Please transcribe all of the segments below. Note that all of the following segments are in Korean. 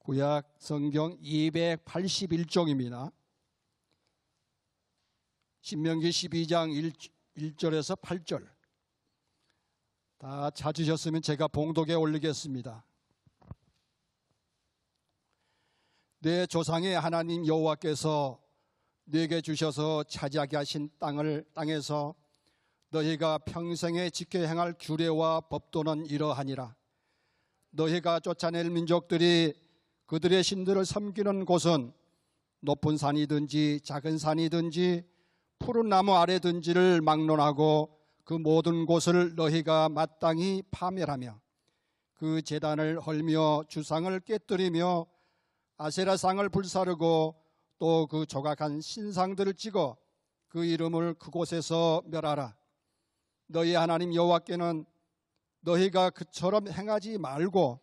구약 성경 281종입니다. 신명기 12장 1절에서 8절 다 찾으셨으면 제가 봉독에 올리겠습니다. 내 조상의 하나님 여호와께서 네게 주셔서 차지하게 하신 땅에서 너희가 평생에 지켜 행할 규례와 법도는 이러하니라. 너희가 쫓아낼 민족들이 그들의 신들을 섬기는 곳은 높은 산이든지 작은 산이든지 푸른 나무 아래든지를 막론하고 그 모든 곳을 너희가 마땅히 파멸하며 그 제단을 헐며 주상을 깨뜨리며 아세라상을 불사르고 또 그 조각한 신상들을 찍어 그 이름을 그곳에서 멸하라. 너희 하나님 여호와께는 너희가 그처럼 행하지 말고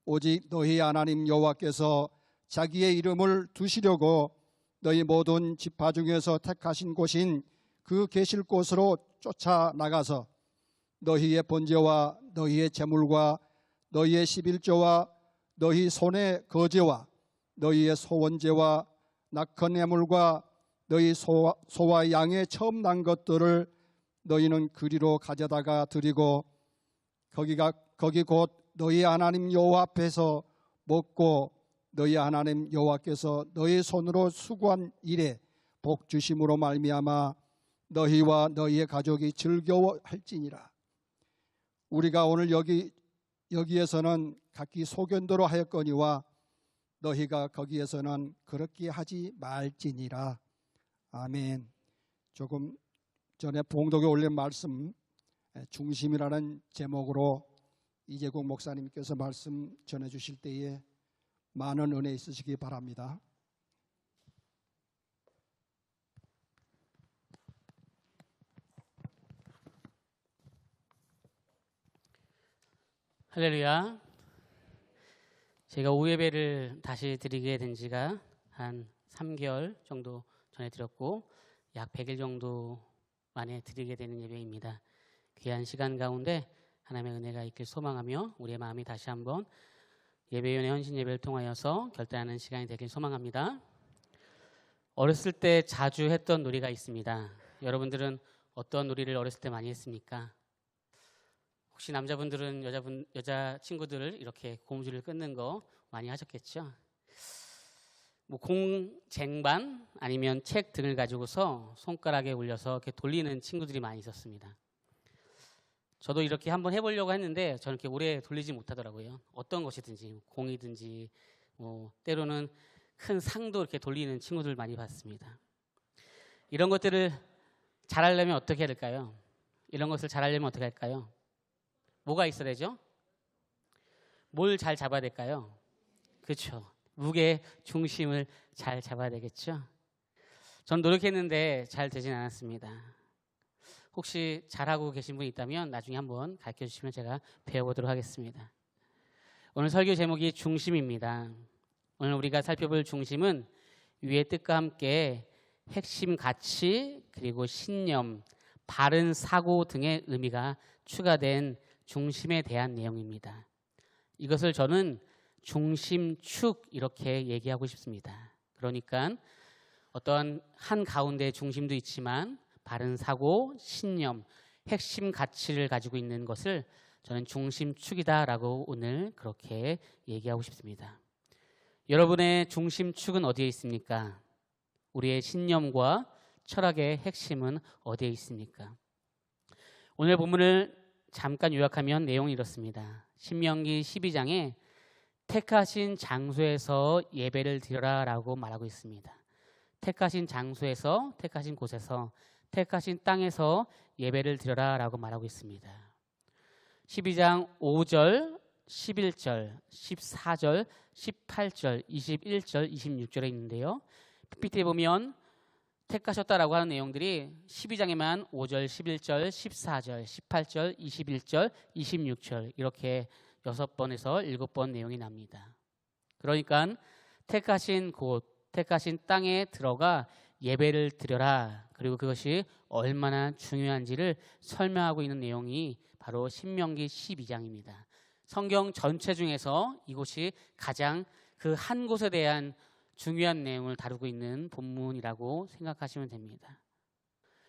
오직 너희 하나님 여호와께서 자기의 이름을 두시려고 너희 모든 지파 중에서 택하신 곳인 그 계실 곳으로 쫓아나가서 너희의 번제와 너희의 제물과 너희의 11조와 너희 손의 거제와 너희의 소원제와 낙헌 예물과 너희 소와 양의 처음 난 것들을 너희는 그리로 가져다가 드리고 거기 곧 너희 하나님 여호와 앞에서 먹고 너희 하나님 여호와께서 너희 손으로 수고한 일에 복 주심으로 말미암아 너희와 너희의 가족이 즐거워할지니라. 우리가 오늘 여기에서는 각기 소견도로 하였거니와 너희가 거기에서는 그렇게 하지 말지니라. 아멘. 조금 전에 봉독에 올린 말씀 중심이라는 제목으로 이재국 목사님께서 말씀 전해주실 때에 많은 은혜 있으시기 바랍니다. 할렐루야. 제가 오예배를 다시 드리게 된 지가 한 3개월 정도 전에 드렸고 약 100일 정도 만에 드리게 되는 예배입니다. 귀한 시간 가운데 하나님의 은혜가 있길 소망하며 우리의 마음이 다시 한번 예배위원회 헌신 예배를 통하여서 결단하는 시간이 되길 소망합니다. 어렸을 때 자주 했던 놀이가 있습니다. 여러분들은 어떤 놀이를 어렸을 때 많이 했습니까? 혹시 남자분들은 여자 친구들을 이렇게 고무줄을 끊는 거 많이 하셨겠죠? 공쟁반 아니면 책 등을 가지고서 손가락에 올려서 이렇게 돌리는 친구들이 많이 있었습니다. 저도 이렇게 한번 해보려고 했는데 저는 이렇게 오래 돌리지 못하더라고요. 어떤 것이든지 공이든지 때로는 큰 상도 이렇게 돌리는 친구들 많이 봤습니다. 이런 것들을 잘하려면 어떻게 해야 될까요? 이런 것을 잘하려면 어떻게 할까요? 뭐가 있어야 되죠? 뭘 잘 잡아야 될까요? 그렇죠. 무게 중심을 잘 잡아야 되겠죠. 전 노력했는데 잘 되진 않았습니다. 혹시 잘하고 계신 분이 있다면 나중에 한번 가르쳐 주시면 제가 배워보도록 하겠습니다. 오늘 설교 제목이 중심입니다. 오늘 우리가 살펴볼 중심은 위의 뜻과 함께 핵심 가치 그리고 신념, 바른 사고 등의 의미가 추가된 중심에 대한 내용입니다. 이것을 저는 중심축 이렇게 얘기하고 싶습니다. 그러니까 어떤 한 가운데 중심도 있지만 바른 사고, 신념, 핵심 가치를 가지고 있는 것을 저는 중심축이다라고 오늘 그렇게 얘기하고 싶습니다. 여러분의 중심축은 어디에 있습니까? 우리의 신념과 철학의 핵심은 어디에 있습니까? 오늘 본문을 잠깐 요약하면 내용이 이렇습니다. 신명기 12장에 택하신 장소에서 예배를 드려라 라고 말하고 있습니다. 택하신 장소에서, 택하신 곳에서, 택하신 땅에서 예배를 드려라 라고 말하고 있습니다. 12장 5절, 11절, 14절, 18절, 21절, 26절에 있는데요. PPT에 보면 택하셨다라고 하는 내용들이 12장에만 5절, 11절, 14절, 18절, 21절, 26절 이렇게 6번에서 7번 내용이 납니다. 그러니까 택하신 곳, 택하신 땅에 들어가 예배를 드려라. 그리고 그것이 얼마나 중요한지를 설명하고 있는 내용이 바로 신명기 12장입니다. 성경 전체 중에서 이곳이 가장 그 한 곳에 대한 중요한 내용을 다루고 있는 본문이라고 생각하시면 됩니다.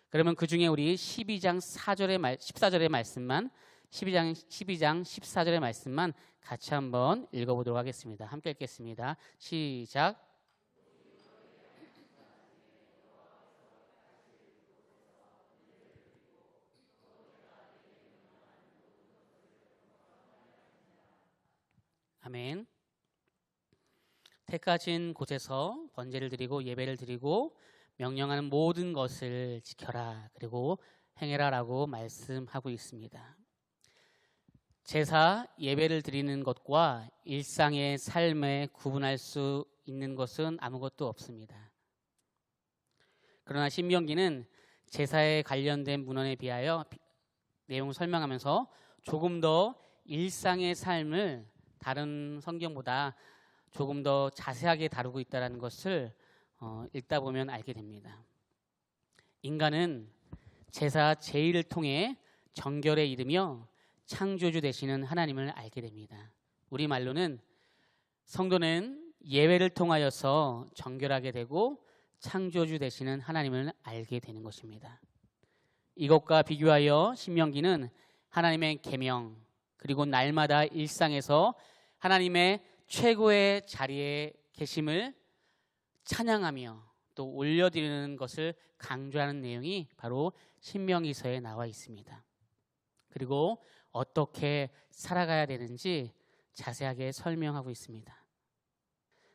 그러면 그 중에 우리 12장 14절의 말씀만 12장 14절의 말씀만 같이 한번 읽어보도록 하겠습니다. 함께 읽겠습니다. 시작. 아멘. 택하신 곳에서 번제를 드리고 예배를 드리고 명령하는 모든 것을 지켜라 그리고 행해라라고 말씀하고 있습니다. 제사 예배를 드리는 것과 일상의 삶에 구분할 수 있는 것은 아무것도 없습니다. 그러나 신명기는 제사에 관련된 문헌에 비하여 내용을 설명하면서 조금 더 일상의 삶을 다른 성경보다 조금 더 자세하게 다루고 있다는 것을 읽다 보면 알게 됩니다. 인간은 제사 제의를 통해 정결에 이르며 창조주 되시는 하나님을 알게 됩니다. 우리말로는 성도는 예배를 통하여서 정결하게 되고 창조주 되시는 하나님을 알게 되는 것입니다. 이것과 비교하여 신명기는 하나님의 계명 그리고 날마다 일상에서 하나님의 최고의 자리에 계심을 찬양하며 또 올려드리는 것을 강조하는 내용이 바로 신명기서에 나와 있습니다. 그리고 어떻게 살아가야 되는지 자세하게 설명하고 있습니다.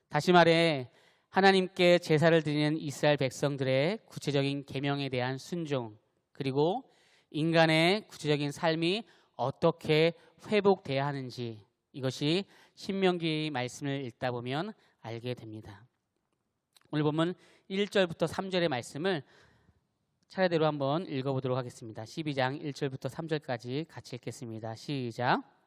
다시 말해 하나님께 제사를 드리는 이스라엘 백성들의 구체적인 계명에 대한 순종 그리고 인간의 구체적인 삶이 어떻게 회복돼야 하는지 이것이 신명기 말씀을 읽다 보면 알게 됩니다. 오늘 보면 1절부터 3절의 말씀을 차례대로 한번 읽어보도록 하겠습니다. 12장 1절부터 3절까지 같이 읽겠습니다. 시작.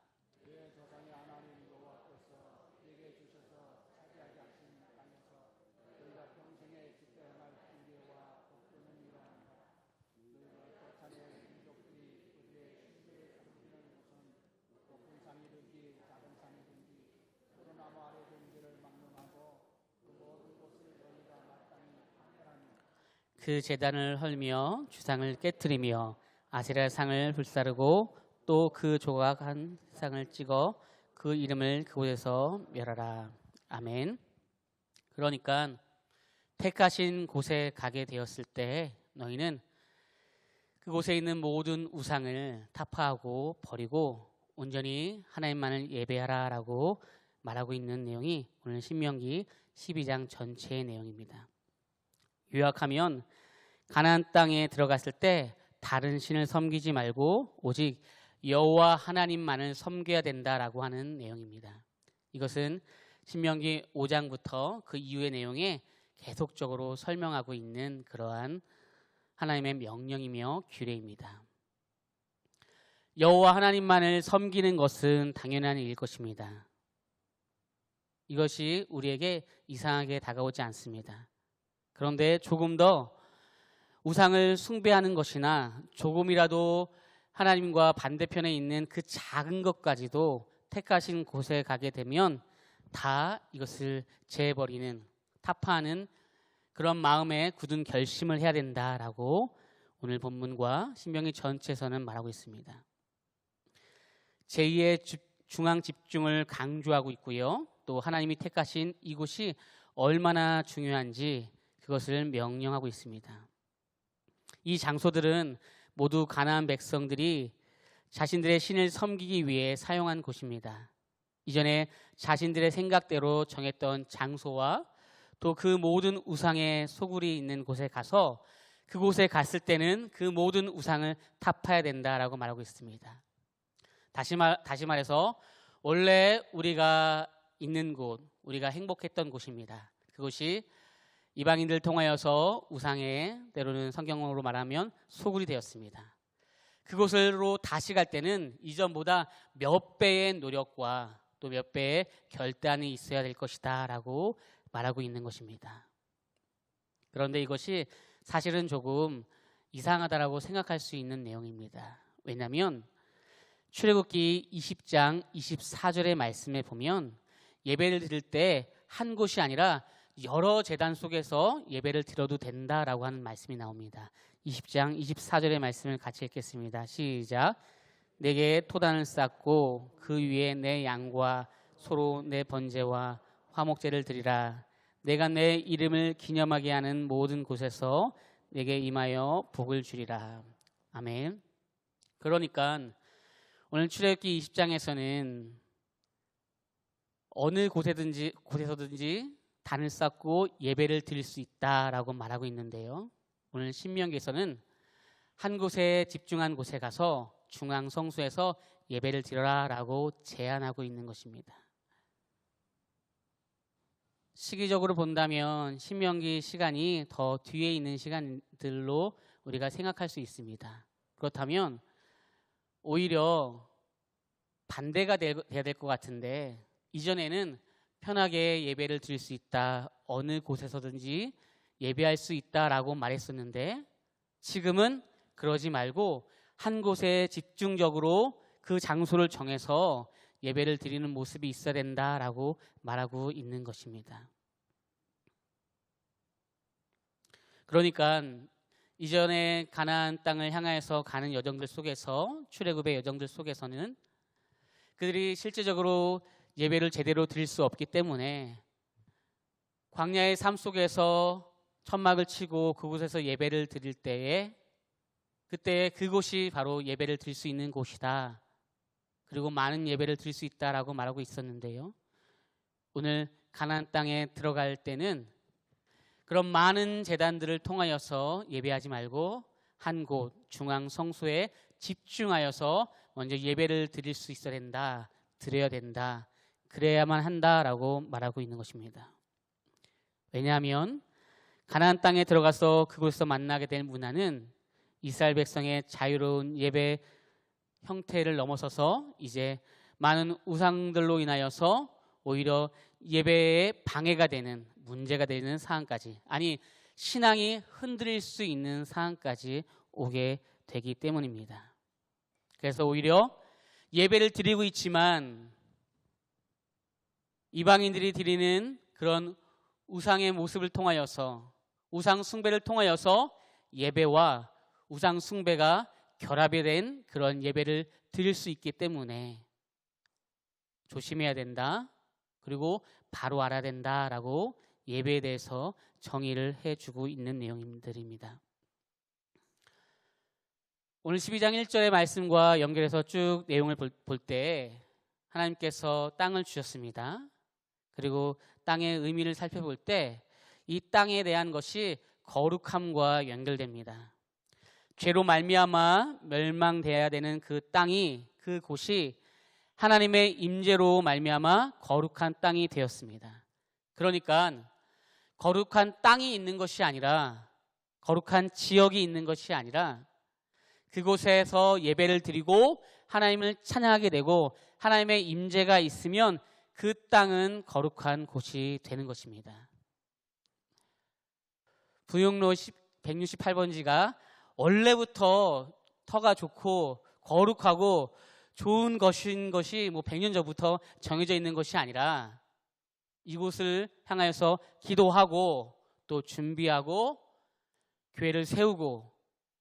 그 제단을 헐며 주상을 깨뜨리며 아세라 상을 불사르고 또 그 조각한 상을 찍어 그 이름을 그곳에서 멸하라. 아멘. 그러니까 택하신 곳에 가게 되었을 때 너희는 그곳에 있는 모든 우상을 타파하고 버리고 온전히 하나님만을 예배하라라고 말하고 있는 내용이 오늘 신명기 12장 전체의 내용입니다. 요약하면 가나안 땅에 들어갔을 때 다른 신을 섬기지 말고 오직 여호와 하나님만을 섬겨야 된다라고 하는 내용입니다. 이것은 신명기 5장부터 그 이후의 내용에 계속적으로 설명하고 있는 그러한 하나님의 명령이며 규례입니다. 여호와 하나님만을 섬기는 것은 당연한 일일 것입니다. 이것이 우리에게 이상하게 다가오지 않습니다. 그런데 조금 더 우상을 숭배하는 것이나 조금이라도 하나님과 반대편에 있는 그 작은 것까지도 택하신 곳에 가게 되면 다 이것을 제해버리는 타파하는 그런 마음의 굳은 결심을 해야 된다라고 오늘 본문과 신명기 전체에서는 말하고 있습니다. 제2의 중앙 집중을 강조하고 있고요. 또 하나님이 택하신 이곳이 얼마나 중요한지 그것을 명령하고 있습니다. 이 장소들은 모두 가나안 백성들이 자신들의 신을 섬기기 위해 사용한 곳입니다. 이전에 자신들의 생각대로 정했던 장소와 또 그 모든 우상의 소굴이 있는 곳에 가서 그곳에 갔을 때는 그 모든 우상을 타파해야 된다라고 말하고 있습니다. 다시 말해서 원래 우리가 있는 곳, 우리가 행복했던 곳입니다. 그곳이 이방인들 통하여서 우상의 때로는 성경으로 말하면 소굴이 되었습니다. 그곳으로 다시 갈 때는 이전보다 몇 배의 노력과 또 몇 배의 결단이 있어야 될 것이다 라고 말하고 있는 것입니다. 그런데 이것이 사실은 조금 이상하다라고 생각할 수 있는 내용입니다. 왜냐하면 출애굽기 20장 24절의 말씀에 보면 예배를 드릴 때 한 곳이 아니라 여러 제단 속에서 예배를 드려도 된다라고 하는 말씀이 나옵니다. 20장 24절의 말씀을 같이 읽겠습니다. 시작. 내게 토단을 쌓고 그 위에 내 양과 소로 내 번제와 화목제를 드리라. 내가 내 이름을 기념하게 하는 모든 곳에서 내게 임하여 복을 주리라. 아멘. 그러니까 오늘 출애굽기 20장에서는 어느 곳에서든지 단을 쌓고 예배를 드릴 수 있다라고 말하고 있는데요. 오늘 신명기에서는 한 곳에 집중한 곳에 가서 중앙 성소에서 예배를 드려라라고 제안하고 있는 것입니다. 시기적으로 본다면 신명기 시간이 더 뒤에 있는 시간들로 우리가 생각할 수 있습니다. 그렇다면 오히려 반대가 돼야 될 것 같은데, 이전에는 편하게 예배를 드릴 수 있다, 어느 곳에서든지 예배할 수 있다라고 말했었는데, 지금은 그러지 말고 한 곳에 집중적으로 그 장소를 정해서 예배를 드리는 모습이 있어야 된다라고 말하고 있는 것입니다. 그러니까 이전에 가나안 땅을 향하여서 가는 여정들 속에서, 출애굽의 여정들 속에서는 그들이 실제적으로 예배를 제대로 드릴 수 없기 때문에 광야의 삶 속에서 천막을 치고 그곳에서 예배를 드릴 때에, 그때 그곳이 바로 예배를 드릴 수 있는 곳이다, 그리고 많은 예배를 드릴 수 있다라고 말하고 있었는데요. 오늘 가나안 땅에 들어갈 때는 그런 많은 제단들을 통하여서 예배하지 말고 한 곳 중앙 성소에 집중하여서 먼저 예배를 드릴 수 있어야 된다, 드려야 된다, 그래야만 한다라고 말하고 있는 것입니다. 왜냐하면 가나안 땅에 들어가서 그곳에서 만나게 될 문화는 이스라엘 백성의 자유로운 예배 형태를 넘어서서 이제 많은 우상들로 인하여서 오히려 예배에 방해가 되는, 문제가 되는 상황까지, 아니 신앙이 흔들릴 수 있는 상황까지 오게 되기 때문입니다. 그래서 오히려 예배를 드리고 있지만 이방인들이 드리는 그런 우상의 모습을 통하여서, 우상 숭배를 통하여서 예배와 우상 숭배가 결합이 된 그런 예배를 드릴 수 있기 때문에 조심해야 된다, 그리고 바로 알아야 된다라고 예배에 대해서 정의를 해주고 있는 내용들입니다. 오늘 12장 1절의 말씀과 연결해서 쭉 내용을 볼 때 하나님께서 땅을 주셨습니다. 그리고 땅의 의미를 살펴볼 때 이 땅에 대한 것이 거룩함과 연결됩니다. 죄로 말미암아 멸망되어야 되는 그 땅이, 그 곳이 하나님의 임재로 말미암아 거룩한 땅이 되었습니다. 그러니까 거룩한 땅이 있는 것이 아니라, 거룩한 지역이 있는 것이 아니라 그곳에서 예배를 드리고 하나님을 찬양하게 되고 하나님의 임재가 있으면 그 땅은 거룩한 곳이 되는 것입니다. 부흥로 168번지가 원래부터 터가 좋고 거룩하고 좋은 것인 것이 100년 전부터 정해져 있는 것이 아니라 이곳을 향하여서 기도하고 또 준비하고 교회를 세우고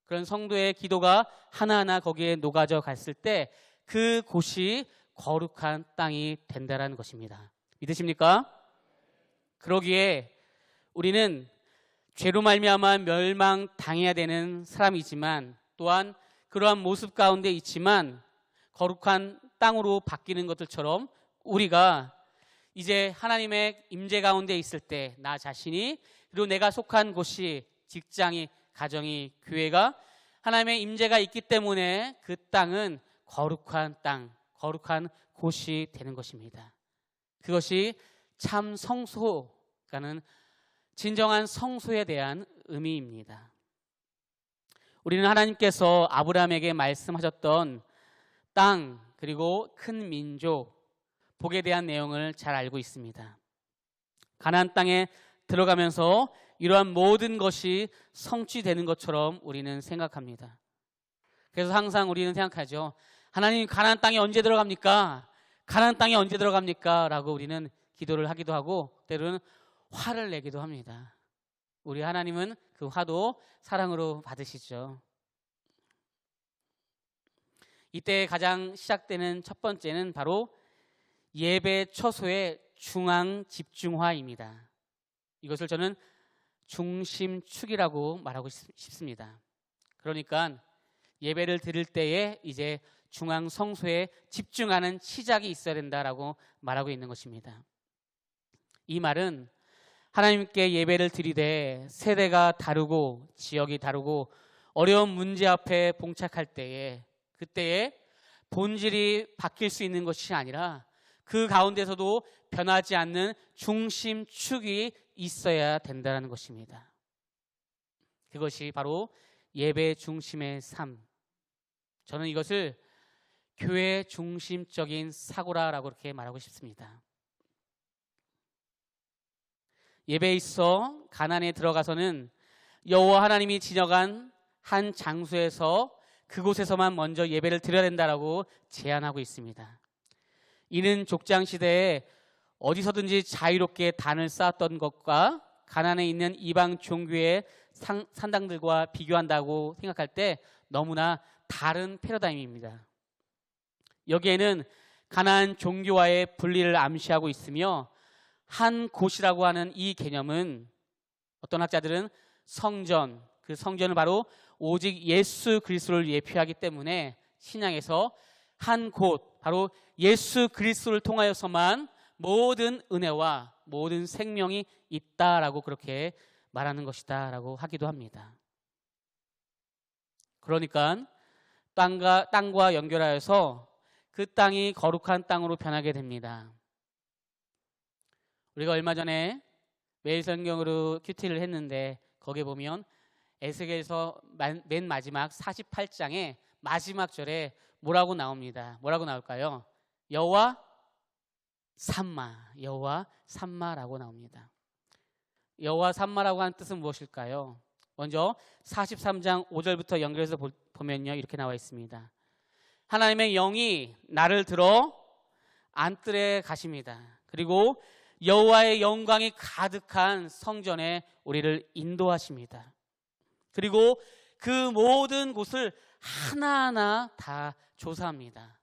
그런 성도의 기도가 하나하나 거기에 녹아져 갔을 때 그곳이 거룩한 땅이 된다는 것입니다. 믿으십니까? 그러기에 우리는 죄로 말미암아 멸망당해야 되는 사람이지만, 또한 그러한 모습 가운데 있지만 거룩한 땅으로 바뀌는 것들처럼 우리가 이제 하나님의 임재 가운데 있을 때 나 자신이, 그리고 내가 속한 곳이, 직장이, 가정이, 교회가 하나님의 임재가 있기 때문에 그 땅은 거룩한 땅, 거룩한 곳이 되는 것입니다. 그것이 참 성소가는 진정한 성소에 대한 의미입니다. 우리는 하나님께서 아브라함에게 말씀하셨던 땅, 그리고 큰 민족, 복에 대한 내용을 잘 알고 있습니다. 가나안 땅에 들어가면서 이러한 모든 것이 성취되는 것처럼 우리는 생각합니다. 그래서 항상 우리는 생각하죠. 하나님, 가나안 땅에 언제 들어갑니까? 가나안 땅에 언제 들어갑니까? 라고 우리는 기도를 하기도 하고 때로는 화를 내기도 합니다. 우리 하나님은 그 화도 사랑으로 받으시죠. 이때 가장 시작되는 첫 번째는 바로 예배 처소의 중앙 집중화입니다. 이것을 저는 중심축이라고 말하고 싶습니다. 그러니까 예배를 드릴 때에 이제 중앙 성소에 집중하는 시작이 있어야 된다라고 말하고 있는 것입니다. 이 말은 하나님께 예배를 드리되 세대가 다르고 지역이 다르고 어려운 문제 앞에 봉착할 때에 그때에 본질이 바뀔 수 있는 것이 아니라 그 가운데서도 변하지 않는 중심축이 있어야 된다는 것입니다. 그것이 바로 예배 중심의 삶. 저는 이것을 교회 중심적인 사고라라고 그렇게 말하고 싶습니다. 예배에 있어 가나안에 들어가서는 여호와 하나님이 지정한 한 장소에서 그곳에서만 먼저 예배를 드려야 된다라고 제안하고 있습니다. 이는 족장 시대에 어디서든지 자유롭게 단을 쌓았던 것과 가나안에 있는 이방 종교의 산당들과 비교한다고 생각할 때 너무나 다른 패러다임입니다. 여기에는 가나안 종교와의 분리를 암시하고 있으며 한 곳이라고 하는 이 개념은 어떤 학자들은 성전, 그 성전을 바로 오직 예수 그리스도를 예표하기 때문에 신약에서 한 곳, 바로 예수 그리스도를 통하여서만 모든 은혜와 모든 생명이 있다라고 그렇게 말하는 것이다라고 하기도 합니다. 그러니까 땅과 연결하여서 그 땅이 거룩한 땅으로 변하게 됩니다. 우리가 얼마 전에 매일 성경으로 큐티를 했는데 거기에 보면 에스겔서 맨 마지막 48장의 마지막 절에 뭐라고 나옵니다. 뭐라고 나올까요? 여호와 삼마라고 나옵니다. 여호와 삼마라고 하는 뜻은 무엇일까요? 먼저 43장 5절부터 연결해서 보면요, 이렇게 나와 있습니다. 하나님의 영이 나를 들어 안뜰에 가십니다. 그리고 여호와의 영광이 가득한 성전에 우리를 인도하십니다. 그리고 그 모든 곳을 하나하나 다 조사합니다.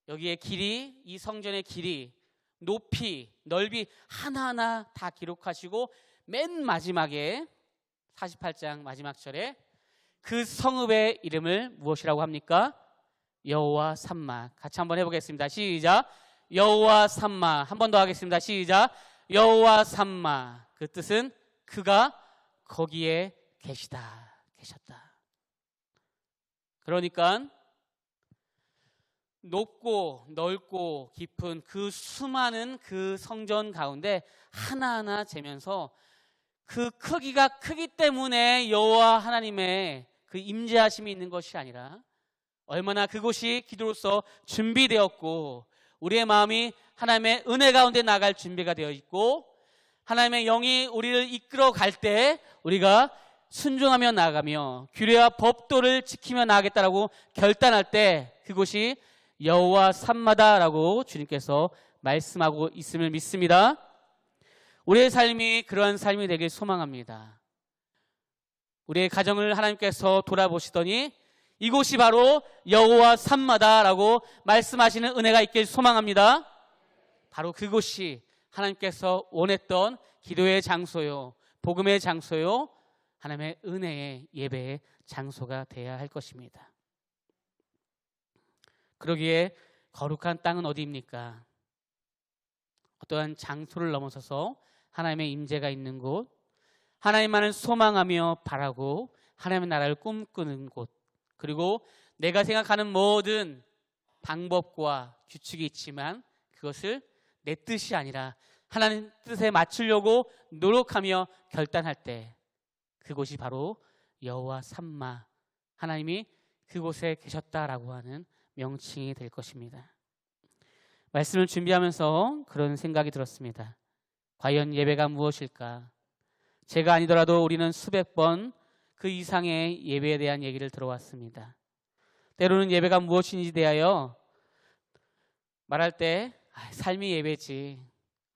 여기에 길이, 이 성전의 길이, 높이, 넓이 하나하나 다 기록하시고 맨 마지막에 48장 마지막 절에 그 성읍의 이름을 무엇이라고 합니까? 여호와 삼마. 같이 한번 해보겠습니다. 시작. 여호와 삼마. 한 번 더 하겠습니다. 시작. 여호와 삼마. 그 뜻은 그가 거기에 계셨다. 그러니까 높고 넓고 깊은 그 수많은 그 성전 가운데 하나하나 재면서 그 크기가 크기 때문에 여호와 하나님의 그 임재하심이 있는 것이 아니라 얼마나 그곳이 기도로서 준비되었고 우리의 마음이 하나님의 은혜 가운데 나갈 준비가 되어 있고 하나님의 영이 우리를 이끌어 갈 때 우리가 순종하며 나아가며 규례와 법도를 지키며 나아가겠다라고 결단할 때 그곳이 여호와 삼마다라고 주님께서 말씀하고 있음을 믿습니다. 우리의 삶이 그러한 삶이 되길 소망합니다. 우리의 가정을 하나님께서 돌아보시더니 이곳이 바로 여호와 삼마다라고 말씀하시는 은혜가 있길 소망합니다. 바로 그곳이 하나님께서 원했던 기도의 장소요, 복음의 장소요, 하나님의 은혜의 예배의 장소가 되어야 할 것입니다. 그러기에 거룩한 땅은 어디입니까? 어떠한 장소를 넘어서서 하나님의 임재가 있는 곳, 하나님만을 소망하며 바라고 하나님의 나라를 꿈꾸는 곳, 그리고 내가 생각하는 모든 방법과 규칙이 있지만 그것을 내 뜻이 아니라 하나님 뜻에 맞추려고 노력하며 결단할 때 그곳이 바로 여호와 삼마, 하나님이 그곳에 계셨다라고 하는 명칭이 될 것입니다. 말씀을 준비하면서 그런 생각이 들었습니다. 과연 예배가 무엇일까? 제가 아니더라도 우리는 수백 번 그 이상의 예배에 대한 얘기를 들어왔습니다. 때로는 예배가 무엇인지 대하여 말할 때 삶이 예배지,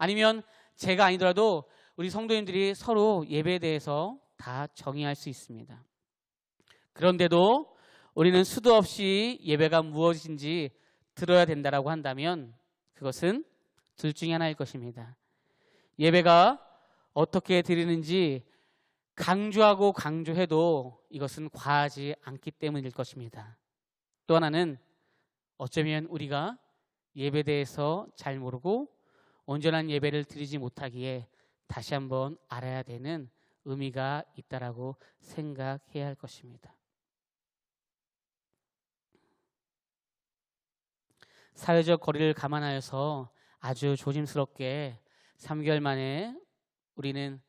아니면 제가 아니더라도 우리 성도님들이 서로 예배에 대해서 다 정의할 수 있습니다. 그런데도 우리는 수도 없이 예배가 무엇인지 들어야 된다라고 한다면 그것은 둘 중에 하나일 것입니다. 예배가 어떻게 드리는지 강조하고 강조해도 이것은 과하지 않기 때문일 것입니다. 또 하나는 어쩌면 우리가 예배에 대해서 잘 모르고 온전한 예배를 드리지 못하기에 다시 한번 알아야 되는 의미가 있다라고 생각해야 할 것입니다. 사회적 거리를 감안하여서 아주 조심스럽게 3개월 만에 우리는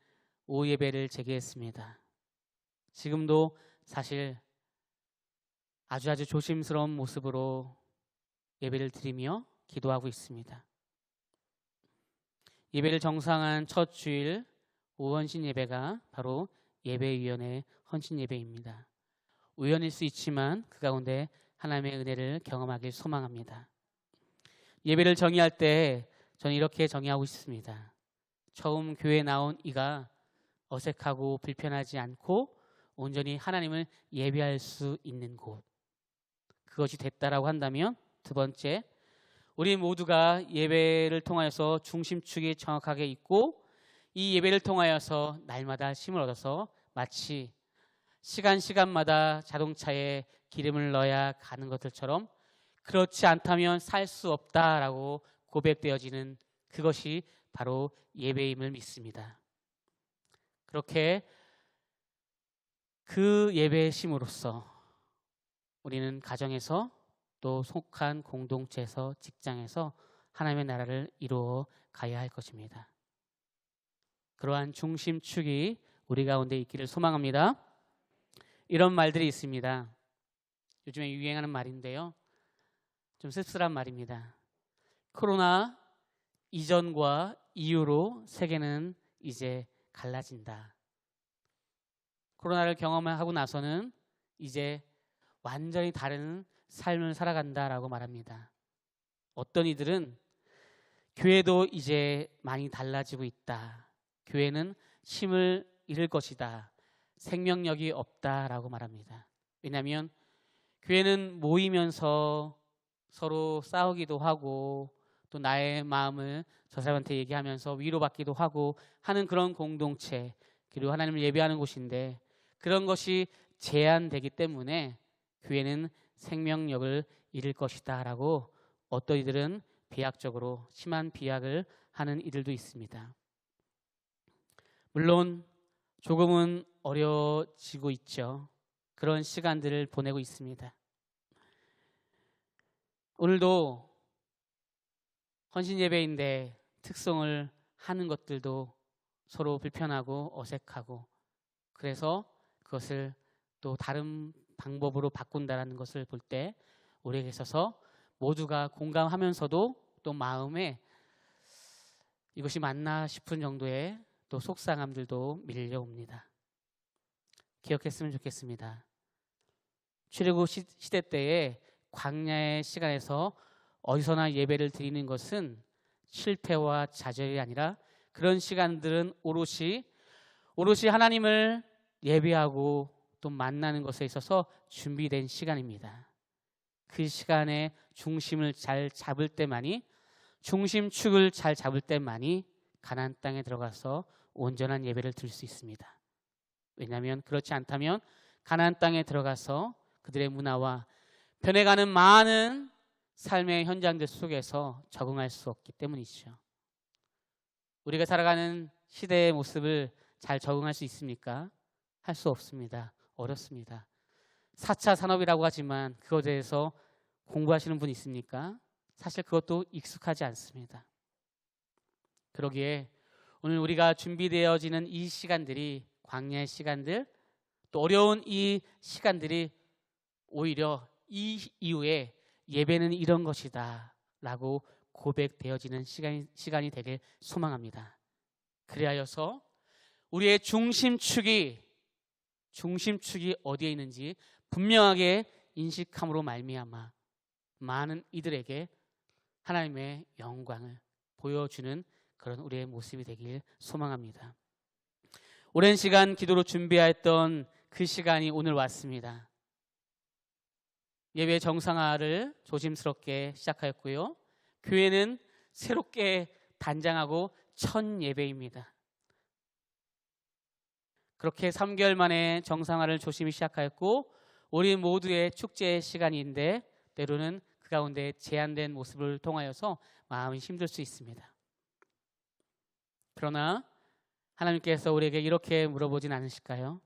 오후 예배를 재개했습니다. 지금도 사실 아주 조심스러운 모습으로 예배를 드리며 기도하고 있습니다. 예배를 정상한 첫 주일 오후 헌신 예배가 바로 예배위원회 헌신 예배입니다. 우연일 수 있지만 그 가운데 하나님의 은혜를 경험하길 소망합니다. 예배를 정의할 때 저는 이렇게 정의하고 있습니다. 처음 교회에 나온 이가 어색하고 불편하지 않고 온전히 하나님을 예배할 수 있는 곳, 그것이 됐다라고 한다면, 두 번째, 우리 모두가 예배를 통하여서 중심축이 정확하게 있고 이 예배를 통하여서 날마다 힘을 얻어서 마치 시간마다 자동차에 기름을 넣어야 가는 것들처럼 그렇지 않다면 살 수 없다라고 고백되어지는 그것이 바로 예배임을 믿습니다. 그렇게 그 예배의 힘으로써 우리는 가정에서 또 속한 공동체에서 직장에서 하나님의 나라를 이루어 가야 할 것입니다. 그러한 중심축이 우리 가운데 있기를 소망합니다. 이런 말들이 있습니다. 요즘에 유행하는 말인데요. 좀 씁쓸한 말입니다. 코로나 이전과 이후로 세계는 이제 갈라진다. 코로나를 경험하고 나서는 이제 완전히 다른 삶을 살아간다라고 말합니다. 어떤 이들은 교회도 이제 많이 달라지고 있다. 교회는 힘을 잃을 것이다. 생명력이 없다라고 말합니다. 왜냐하면 교회는 모이면서 서로 싸우기도 하고 또 나의 마음을 저 사람한테 얘기하면서 위로받기도 하고 하는 그런 공동체, 그리고 하나님을 예배하는 곳인데 그런 것이 제한되기 때문에 교회는 생명력을 잃을 것이다 라고 어떤 이들은 비약적으로 심한 비약을 하는 이들도 있습니다. 물론 조금은 어려워지고 있죠. 그런 시간들을 보내고 있습니다. 오늘도 헌신 예배인데 특송을 하는 것들도 서로 불편하고 어색하고, 그래서 그것을 또 다른 방법으로 바꾼다라는 것을 볼 때 우리에게 있어서 모두가 공감하면서도 또 마음에 이것이 맞나 싶은 정도의 또 속상함들도 밀려옵니다. 기억했으면 좋겠습니다. 출애굽 시대 때에 광야의 시간에서 어디서나 예배를 드리는 것은 실패와 좌절이 아니라 그런 시간들은 오롯이 하나님을 예배하고 또 만나는 것에 있어서 준비된 시간입니다. 그 시간에 중심을 잘 잡을 때만이, 중심축을 잘 잡을 때만이 가나안 땅에 들어가서 온전한 예배를 드릴 수 있습니다. 왜냐하면 그렇지 않다면 가나안 땅에 들어가서 그들의 문화와 변해가는 많은 삶의 현장들 속에서 적응할 수 없기 때문이죠. 우리가 살아가는 시대의 모습을 잘 적응할 수 있습니까? 할 수 없습니다. 어렵습니다. 4차 산업이라고 하지만 그것에 대해서 공부하시는 분 있습니까? 사실 그것도 익숙하지 않습니다. 그러기에 오늘 우리가 준비되어지는 이 시간들이, 광야의 시간들, 또 어려운 이 시간들이 오히려 이 이후에 예배는 이런 것이다 라고 고백되어지는 시간이 되길 소망합니다. 그리하여서 우리의 중심축이 어디에 있는지 분명하게 인식함으로 말미암아 많은 이들에게 하나님의 영광을 보여주는 그런 우리의 모습이 되길 소망합니다. 오랜 시간 기도로 준비했던 그 시간이 오늘 왔습니다. 예배 정상화를 조심스럽게 시작하였고요. 교회는 새롭게 단장하고 첫 예배입니다. 그렇게 3개월 만에 정상화를 조심히 시작하였고 우리 모두의 축제의 시간인데 때로는 그 가운데 제한된 모습을 통하여서 마음이 힘들 수 있습니다. 그러나 하나님께서 우리에게 이렇게 물어보진 않으실까요?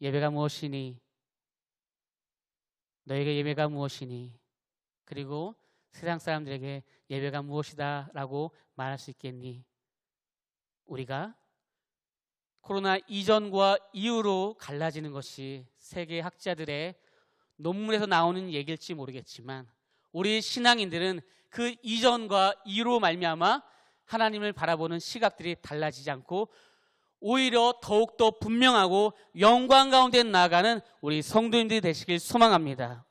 예배가 무엇이니? 너에게 예배가 무엇이니? 그리고 세상 사람들에게 예배가 무엇이다 라고 말할 수 있겠니? 우리가 코로나 이전과 이후로 갈라지는 것이 세계 학자들의 논문에서 나오는 얘기일지 모르겠지만 우리 신앙인들은 그 이전과 이후로 말미암아 하나님을 바라보는 시각들이 달라지지 않고 오히려 더욱더 분명하고 영광 가운데 나아가는 우리 성도님들이 되시길 소망합니다.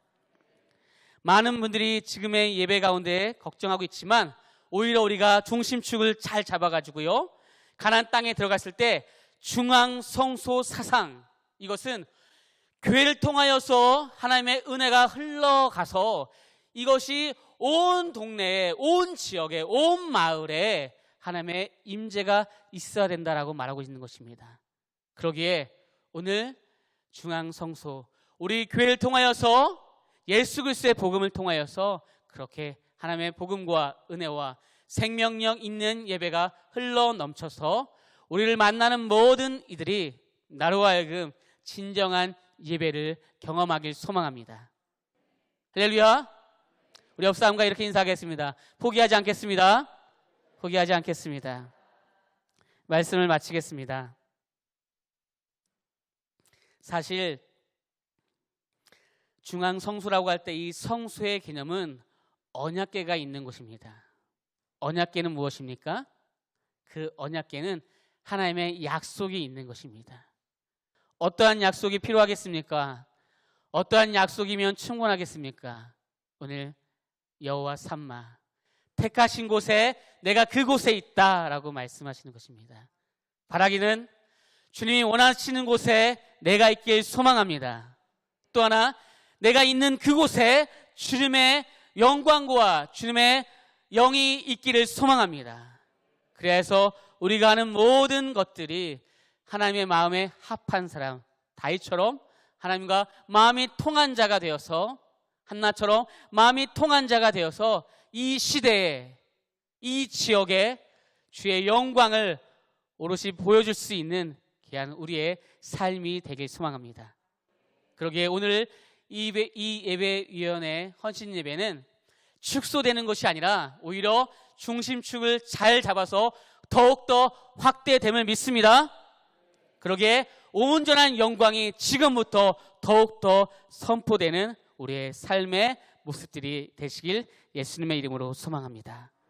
많은 분들이 지금의 예배 가운데 걱정하고 있지만 오히려 우리가 중심축을 잘 잡아가지고요, 가나안 땅에 들어갔을 때 중앙 성소 사상, 이것은 교회를 통하여서 하나님의 은혜가 흘러가서 이것이 온 동네에, 온 지역에, 온 마을에 하나님의 임재가 있어야 된다라고 말하고 있는 것입니다. 그러기에 오늘 중앙 성소, 우리 교회를 통하여서 예수 그리스도의 복음을 통하여서 그렇게 하나님의 복음과 은혜와 생명력 있는 예배가 흘러 넘쳐서 우리를 만나는 모든 이들이 나로 하여금 진정한 예배를 경험하길 소망합니다. 할렐루야. 우리 옆 사람과 이렇게 인사하겠습니다. 포기하지 않겠습니다. 포기하지 않겠습니다. 말씀을 마치겠습니다. 사실 중앙 성소라고 할 때 이 성소의 개념은 언약궤가 있는 곳입니다. 언약궤는 무엇입니까? 그 언약궤는 하나님의 약속이 있는 것입니다. 어떠한 약속이 필요하겠습니까? 어떠한 약속이면 충분하겠습니까? 오늘 여호와 삼마, 택하신 곳에 내가 그곳에 있다라고 말씀하시는 것입니다. 바라기는 주님이 원하시는 곳에 내가 있길 소망합니다. 또 하나, 내가 있는 그곳에 주님의 영광과 주님의 영이 있기를 소망합니다. 그래서 우리가 하는 모든 것들이 하나님의 마음에 합한 사람, 다윗처럼 하나님과 마음이 통한 자가 되어서, 한나처럼 마음이 통한 자가 되어서 이 시대에, 이 지역에 주의 영광을 오롯이 보여줄 수 있는 귀한 우리의 삶이 되길 소망합니다. 그러기에 오늘 이 예배위원회 헌신 예배는 축소되는 것이 아니라 오히려 중심축을 잘 잡아서 더욱더 확대됨을 믿습니다. 그러기에 온전한 영광이 지금부터 더욱더 선포되는 우리의 삶의 모습들이 되시길 예수님의 이름으로 소망합니다.